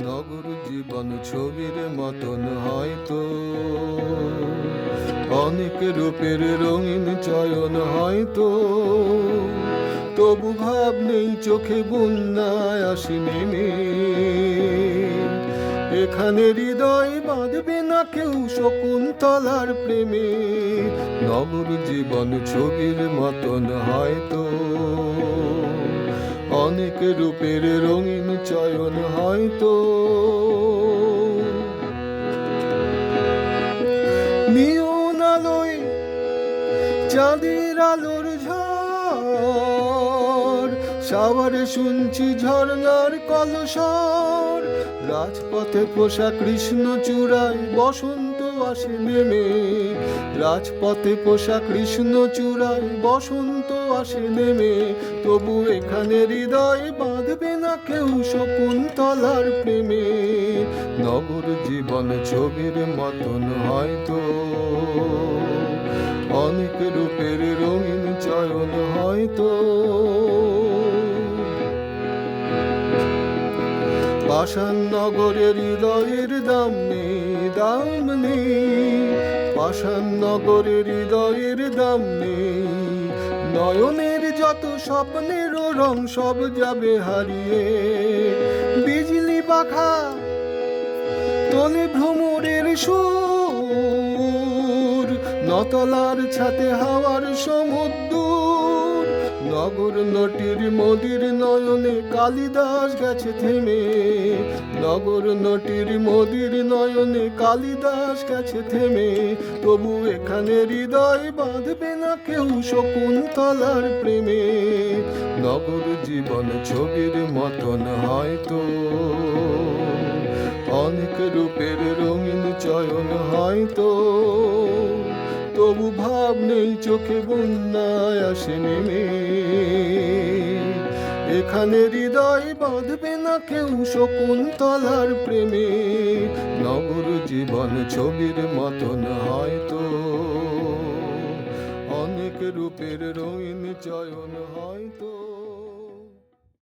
নগর জীবন ছবির মতন হয়তো অনেক রূপের রঙিন চয়ন হয়তো, তবু ভাব নেই চোখে বন্যায় আসি নেমে। এখানে হৃদয় বাঁধবে না কেউ শকুন্তলার প্রেমে। নগর জীবন ছবির মতন হয়তো অনেক রূপের রঙিন চয়ন হয়তো। নিয়ন আলোয় চাঁদের আলোর ঝড়, সাওয়ারে শুনছি ঝর্ণার কলস্বর। রাজপথে পোষা কৃষ্ণ চূড়ায় বসন্ত আসে নেমে। রাজপথে পোষা কৃষ্ণ চূড়ায় বসন্ত আসে নেমে। তবু এখানে হৃদয় বাঁধবে না কেউ শকুন্তলার প্রেমে। নগর জীবন ছবির মতন হয়তো অনেক রূপের রঙিন চয়ন হয়তো। পাষাণ নগরের হৃদয়ের দাম নেই, দাম নেই। পাষাণ নগরের হৃদয়ের দাম নেই। নয়নের যত স্বপ্নের রং সব যাবে হারিয়ে। বিজলি পাখা তোলে ভ্রমরের সুর, নতলার ছাতে হাওয়ার সমুদ্র। নগর নটির মোদির নয়নে কালিদাস গেছে থেমে। নগর নটির মোদির নয়নে কালিদাস গেছে থেমে। তবু এখানে হৃদয় বাঁধবে না কেউ শকুন্তলার প্রেমে। নগর জীবন ছবির মতন হয়তো অনেক রূপের রঙিন চয়ন হয়তো, তবু ভাব নেই চোখে বন্যায় আসে নেমে। এখানে হৃদয় বাঁধবে না কেউ শকুন্তলার প্রেমে। নগর জীবন ছবির মতন হয়তো অনেক রূপের রঙিন চয়ন হয়তো।